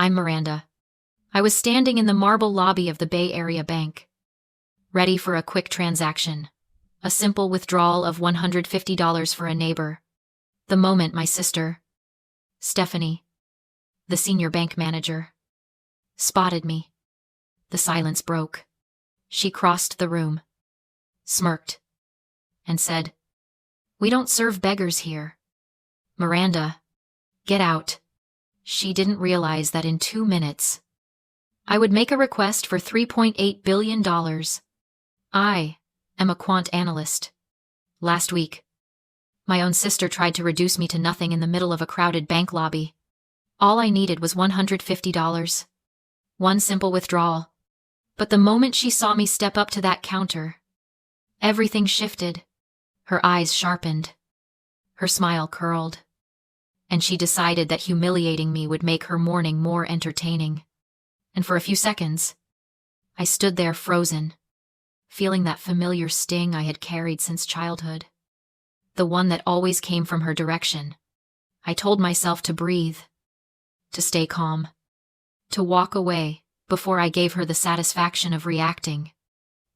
I'm Miranda. I was standing in the marble lobby of the Bay Area bank, ready for a quick transaction. A simple withdrawal of $150 for a neighbor. The moment my sister, Stephanie, the senior bank manager, spotted me, the silence broke. She crossed the room, smirked, and said, "We don't serve beggars here. Miranda, get out." She didn't realize that in 2 minutes, I would make a request for $3.8 billion. I am a quant analyst. Last week, my own sister tried to reduce me to nothing in the middle of a crowded bank lobby. All I needed was $150. One simple withdrawal. But the moment she saw me step up to that counter, everything shifted. Her eyes sharpened. Her smile curled. And she decided that humiliating me would make her morning more entertaining. And for a few seconds, I stood there frozen, feeling that familiar sting I had carried since childhood. The one that always came from her direction. I told myself to breathe, to stay calm, to walk away before I gave her the satisfaction of reacting.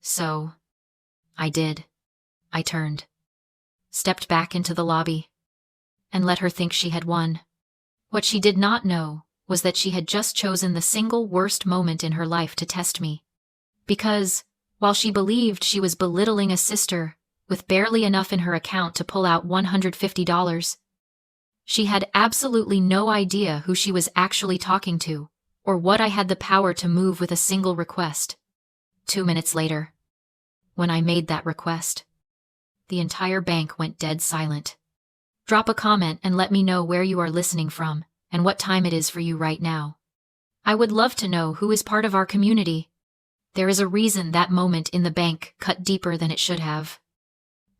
So, I did. I turned, stepped back into the lobby, and let her think she had won. What she did not know was that she had just chosen the single worst moment in her life to test me. Because, while she believed she was belittling a sister with barely enough in her account to pull out $150, she had absolutely no idea who she was actually talking to, or what I had the power to move with a single request. 2 minutes later, when I made that request, the entire bank went dead silent. Drop a comment and let me know where you are listening from and what time it is for you right now. I would love to know who is part of our community. There is a reason that moment in the bank cut deeper than it should have.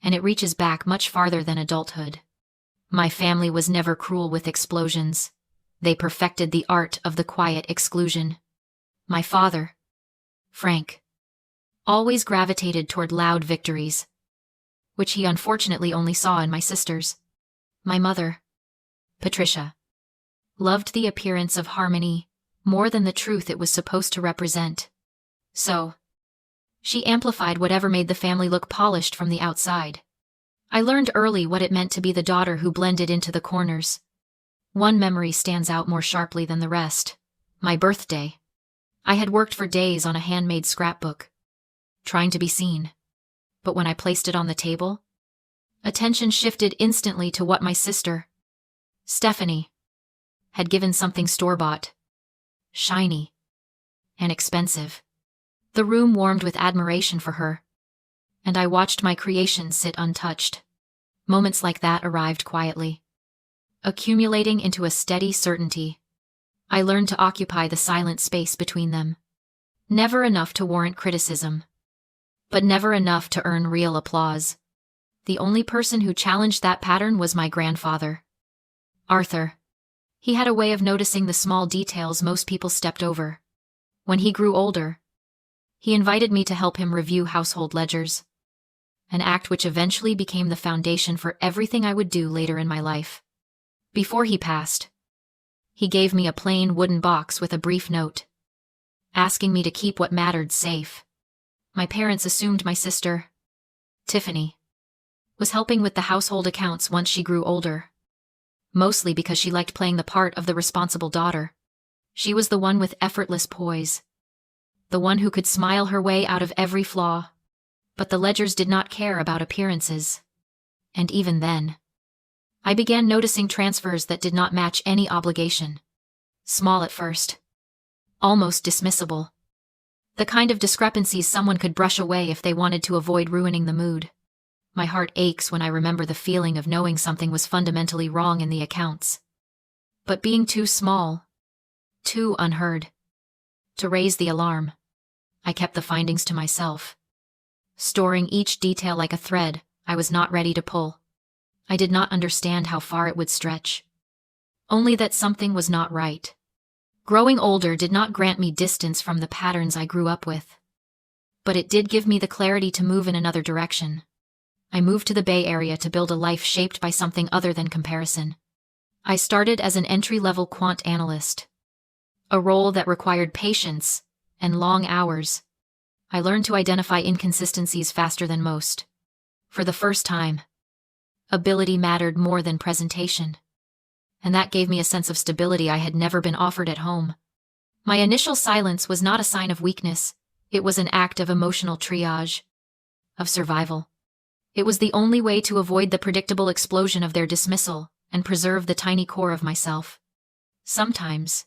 And it reaches back much farther than adulthood. My family was never cruel with explosions. They perfected the art of the quiet exclusion. My father, Frank, always gravitated toward loud victories, which he unfortunately only saw in my sisters. My mother, Patricia, loved the appearance of harmony more than the truth it was supposed to represent. So, she amplified whatever made the family look polished from the outside. I learned early what it meant to be the daughter who blended into the corners. One memory stands out more sharply than the rest. My birthday. I had worked for days on a handmade scrapbook, trying to be seen. But when I placed it on the table, attention shifted instantly to what my sister, Stephanie, had given something store-bought, shiny, and expensive. The room warmed with admiration for her, and I watched my creation sit untouched. Moments like that arrived quietly, accumulating into a steady certainty. I learned to occupy the silent space between them. Never enough to warrant criticism, but never enough to earn real applause. The only person who challenged that pattern was my grandfather, Arthur. He had a way of noticing the small details most people stepped over. When he grew older, he invited me to help him review household ledgers, an act which eventually became the foundation for everything I would do later in my life. Before he passed, he gave me a plain wooden box with a brief note, asking me to keep what mattered safe. My parents assumed my sister, Tiffany, was helping with the household accounts once she grew older, mostly because she liked playing the part of the responsible daughter. She was the one with effortless poise, the one who could smile her way out of every flaw. But the ledgers did not care about appearances. And even then, I began noticing transfers that did not match any obligation. Small at first, almost dismissible. The kind of discrepancies someone could brush away if they wanted to avoid ruining the mood. My heart aches when I remember the feeling of knowing something was fundamentally wrong in the accounts, but being too small, too unheard, to raise the alarm. I kept the findings to myself, storing each detail like a thread I was not ready to pull. I did not understand how far it would stretch, only that something was not right. Growing older did not grant me distance from the patterns I grew up with, but it did give me the clarity to move in another direction. I moved to the Bay Area to build a life shaped by something other than comparison. I started as an entry-level quant analyst, a role that required patience and long hours. I learned to identify inconsistencies faster than most. For the first time, ability mattered more than presentation. And that gave me a sense of stability I had never been offered at home. My initial silence was not a sign of weakness. It was an act of emotional triage, of survival. It was the only way to avoid the predictable explosion of their dismissal and preserve the tiny core of myself. Sometimes,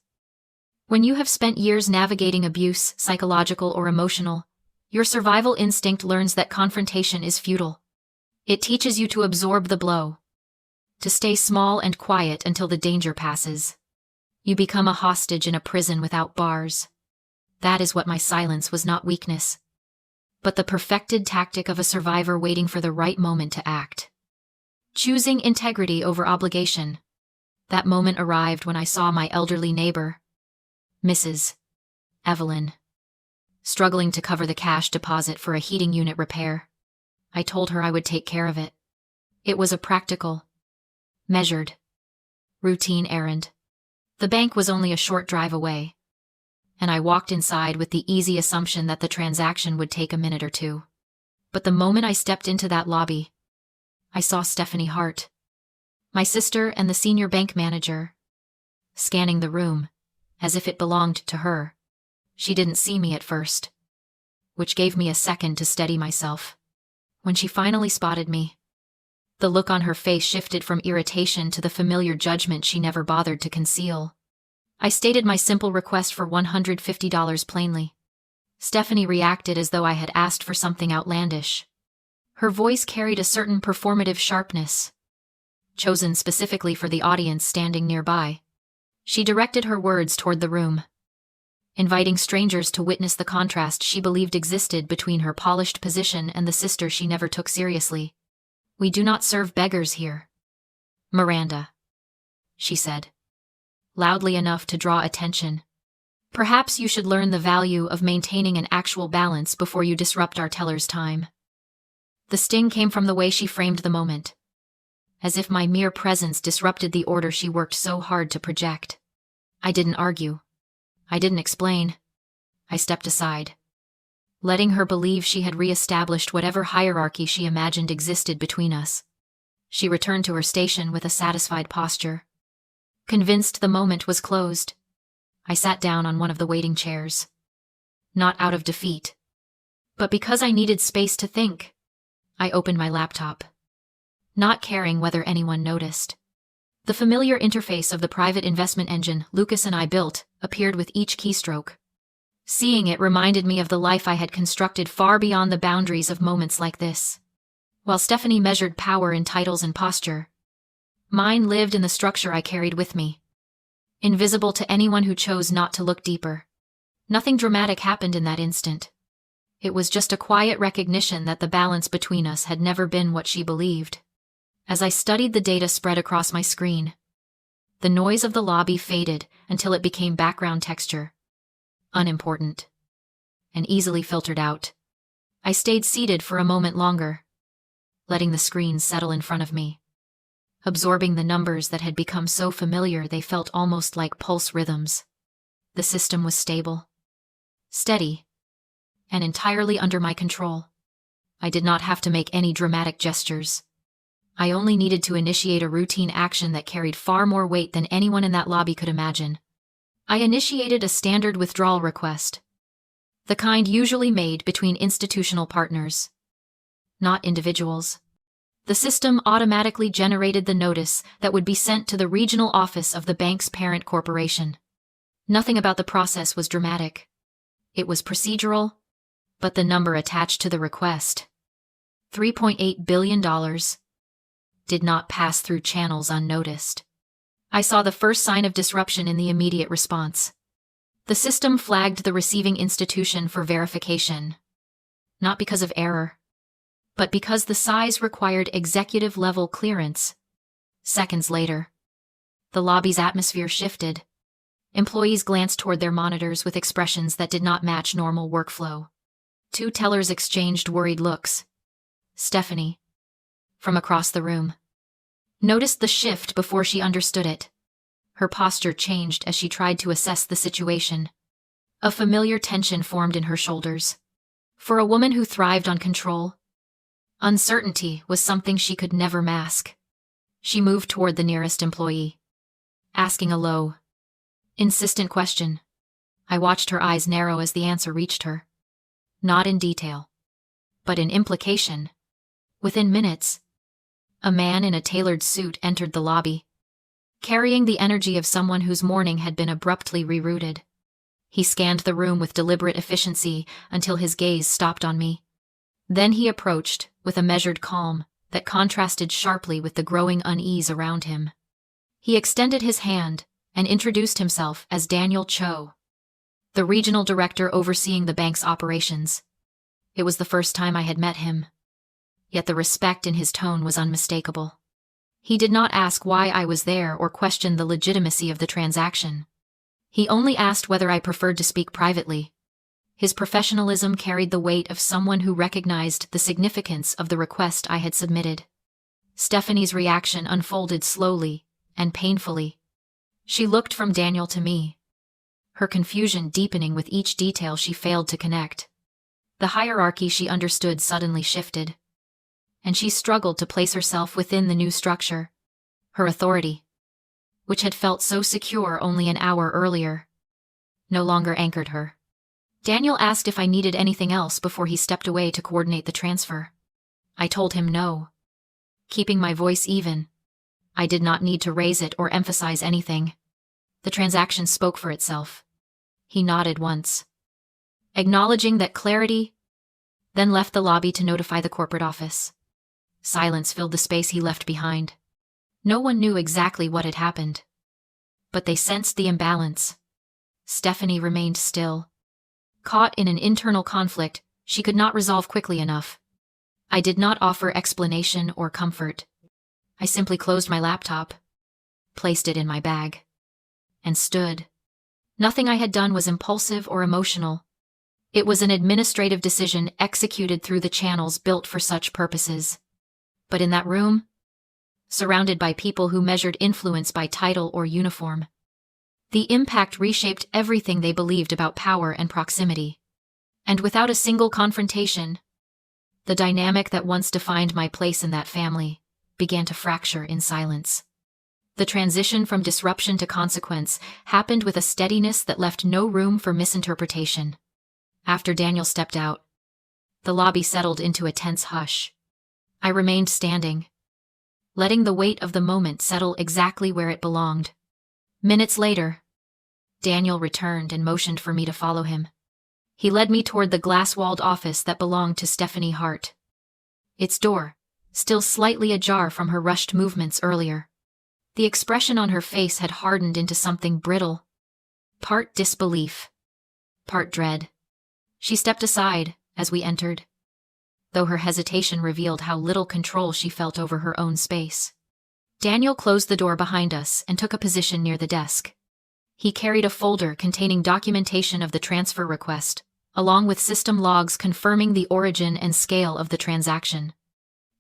when you have spent years navigating abuse, psychological or emotional, your survival instinct learns that confrontation is futile. It teaches you to absorb the blow, to stay small and quiet until the danger passes. You become a hostage in a prison without bars. That is what my silence was, not weakness, but the perfected tactic of a survivor waiting for the right moment to act. Choosing integrity over obligation. That moment arrived when I saw my elderly neighbor, Mrs. Evelyn, struggling to cover the cash deposit for a heating unit repair. I told her I would take care of it. It was a practical, measured, routine errand. The bank was only a short drive away, and I walked inside with the easy assumption that the transaction would take a minute or two. But the moment I stepped into that lobby, I saw Stephanie Hart, my sister and the senior bank manager, scanning the room as if it belonged to her. She didn't see me at first, which gave me a second to steady myself. When she finally spotted me, the look on her face shifted from irritation to the familiar judgment she never bothered to conceal. I stated my simple request for $150 plainly. Stephanie reacted as though I had asked for something outlandish. Her voice carried a certain performative sharpness, chosen specifically for the audience standing nearby. She directed her words toward the room, inviting strangers to witness the contrast she believed existed between her polished position and the sister she never took seriously. "We do not serve beggars here, Miranda," she said, loudly enough to draw attention. "Perhaps you should learn the value of maintaining an actual balance before you disrupt our teller's time." The sting came from the way she framed the moment, as if my mere presence disrupted the order she worked so hard to project. I didn't argue. I didn't explain. I stepped aside, letting her believe she had re-established whatever hierarchy she imagined existed between us. She returned to her station with a satisfied posture. Convinced the moment was closed, I sat down on one of the waiting chairs. Not out of defeat, but because I needed space to think. I opened my laptop, not caring whether anyone noticed. The familiar interface of the private investment engine Lucas and I built appeared with each keystroke. Seeing it reminded me of the life I had constructed far beyond the boundaries of moments like this. While Stephanie measured power in titles and posture, mine lived in the structure I carried with me, invisible to anyone who chose not to look deeper. Nothing dramatic happened in that instant. It was just a quiet recognition that the balance between us had never been what she believed. As I studied the data spread across my screen, the noise of the lobby faded until it became background texture, unimportant, and easily filtered out. I stayed seated for a moment longer, letting the screen settle in front of me, absorbing the numbers that had become so familiar they felt almost like pulse rhythms. The system was stable, steady, and entirely under my control. I did not have to make any dramatic gestures. I only needed to initiate a routine action that carried far more weight than anyone in that lobby could imagine. I initiated a standard withdrawal request, the kind usually made between institutional partners, not individuals. The system automatically generated the notice that would be sent to the regional office of the bank's parent corporation. Nothing about the process was dramatic. It was procedural, but the number attached to the request, $3.8 billion, did not pass through channels unnoticed. I saw the first sign of disruption in the immediate response. The system flagged the receiving institution for verification, not because of error, but because the size required executive-level clearance. Seconds later, the lobby's atmosphere shifted. Employees glanced toward their monitors with expressions that did not match normal workflow. Two tellers exchanged worried looks. Stephanie, from across the room, noticed the shift before she understood it. Her posture changed as she tried to assess the situation. A familiar tension formed in her shoulders. For a woman who thrived on control, uncertainty was something she could never mask. She moved toward the nearest employee, asking a low, insistent question. I watched her eyes narrow as the answer reached her. Not in detail, but in implication. Within minutes, a man in a tailored suit entered the lobby, carrying the energy of someone whose morning had been abruptly rerouted. He scanned the room with deliberate efficiency until his gaze stopped on me. Then he approached, with a measured calm that contrasted sharply with the growing unease around him. He extended his hand and introduced himself as Daniel Cho, the regional director overseeing the bank's operations. It was the first time I had met him, yet the respect in his tone was unmistakable. He did not ask why I was there or question the legitimacy of the transaction. He only asked whether I preferred to speak privately. His professionalism carried the weight of someone who recognized the significance of the request I had submitted. Stephanie's reaction unfolded slowly and painfully. She looked from Daniel to me, her confusion deepening with each detail she failed to connect. The hierarchy she understood suddenly shifted, and she struggled to place herself within the new structure. Her authority, which had felt so secure only an hour earlier, no longer anchored her. Daniel asked if I needed anything else before he stepped away to coordinate the transfer. I told him no, keeping my voice even. I did not need to raise it or emphasize anything. The transaction spoke for itself. He nodded once, acknowledging that clarity, then left the lobby to notify the corporate office. Silence filled the space he left behind. No one knew exactly what had happened, but they sensed the imbalance. Stephanie remained still, caught in an internal conflict she could not resolve quickly enough. I did not offer explanation or comfort. I simply closed my laptop, placed it in my bag, and stood. Nothing I had done was impulsive or emotional. It was an administrative decision executed through the channels built for such purposes. But in that room, surrounded by people who measured influence by title or uniform, the impact reshaped everything they believed about power and proximity. And without a single confrontation, the dynamic that once defined my place in that family began to fracture in silence. The transition from disruption to consequence happened with a steadiness that left no room for misinterpretation. After Daniel stepped out, the lobby settled into a tense hush. I remained standing, letting the weight of the moment settle exactly where it belonged. Minutes later, Daniel returned and motioned for me to follow him. He led me toward the glass-walled office that belonged to Stephanie Hart. Its door, still slightly ajar from her rushed movements earlier. The expression on her face had hardened into something brittle, part disbelief, part dread. She stepped aside as we entered, though her hesitation revealed how little control she felt over her own space. Daniel closed the door behind us and took a position near the desk. He carried a folder containing documentation of the transfer request, along with system logs confirming the origin and scale of the transaction.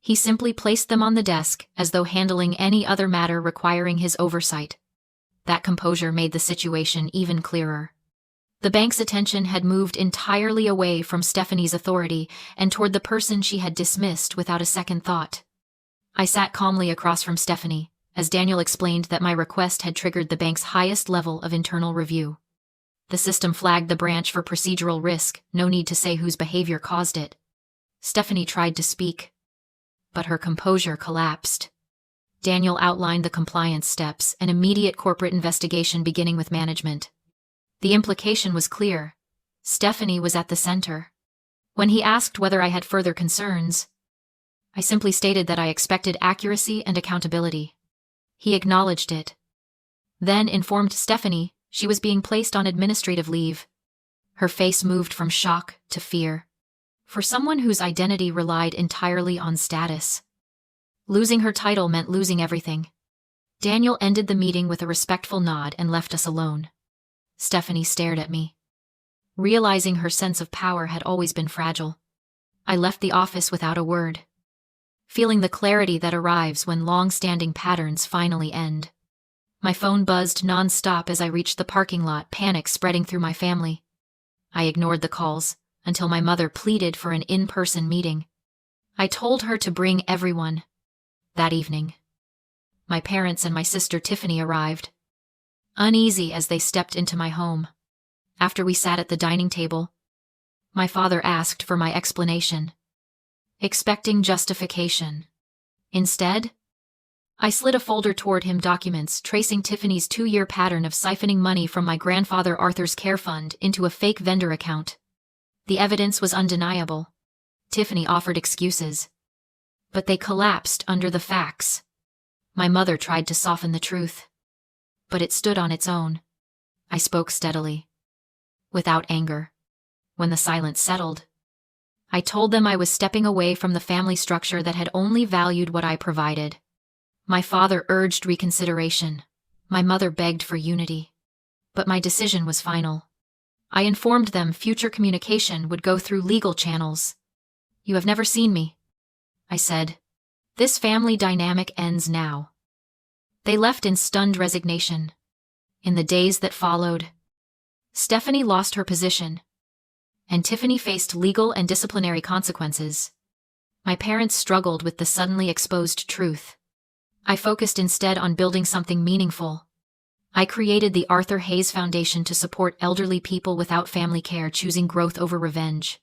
He simply placed them on the desk as though handling any other matter requiring his oversight. That composure made the situation even clearer. The bank's attention had moved entirely away from Stephanie's authority and toward the person she had dismissed without a second thought. I sat calmly across from Stephanie, as Daniel explained that my request had triggered the bank's highest level of internal review. The system flagged the branch for procedural risk, no need to say whose behavior caused it. Stephanie tried to speak, but her composure collapsed. Daniel outlined the compliance steps, an immediate corporate investigation beginning with management. The implication was clear. Stephanie was at the center. When he asked whether I had further concerns, I simply stated that I expected accuracy and accountability. He acknowledged it, then informed Stephanie she was being placed on administrative leave. Her face moved from shock to fear. For someone whose identity relied entirely on status, losing her title meant losing everything. Daniel ended the meeting with a respectful nod and left us alone. Stephanie stared at me, realizing her sense of power had always been fragile. I left the office without a word, feeling the clarity that arrives when long-standing patterns finally end. My phone buzzed non-stop as I reached the parking lot, panic spreading through my family. I ignored the calls until my mother pleaded for an in-person meeting. I told her to bring everyone. That evening, my parents and my sister Tiffany arrived, uneasy as they stepped into my home. After we sat at the dining table, my father asked for my explanation, expecting justification. Instead, I slid a folder toward him, documents tracing Tiffany's 2-year pattern of siphoning money from my grandfather Arthur's care fund into a fake vendor account. The evidence was undeniable. Tiffany offered excuses, but they collapsed under the facts. My mother tried to soften the truth, but it stood on its own. I spoke steadily, without anger. When the silence settled, I told them I was stepping away from the family structure that had only valued what I provided. My father urged reconsideration. My mother begged for unity. But my decision was final. I informed them future communication would go through legal channels. "You have never seen me," I said. "This family dynamic ends now." They left in stunned resignation. In the days that followed, Stephanie lost her position, and Tiffany faced legal and disciplinary consequences. My parents struggled with the suddenly exposed truth. I focused instead on building something meaningful. I created the Arthur Hayes Foundation to support elderly people without family care, choosing growth over revenge.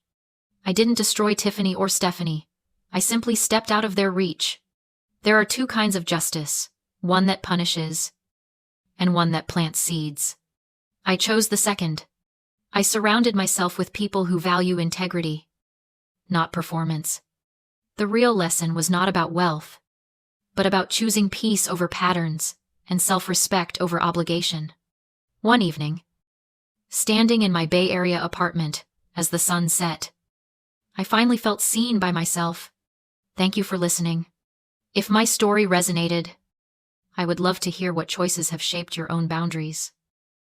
I didn't destroy Tiffany or Stephanie. I simply stepped out of their reach. There are 2 kinds of justice, one that punishes, and one that plants seeds. I chose the second. I surrounded myself with people who value integrity, not performance. The real lesson was not about wealth, but about choosing peace over patterns and self-respect over obligation. One evening, standing in my Bay Area apartment as the sun set, I finally felt seen by myself. Thank you for listening. If my story resonated, I would love to hear what choices have shaped your own boundaries.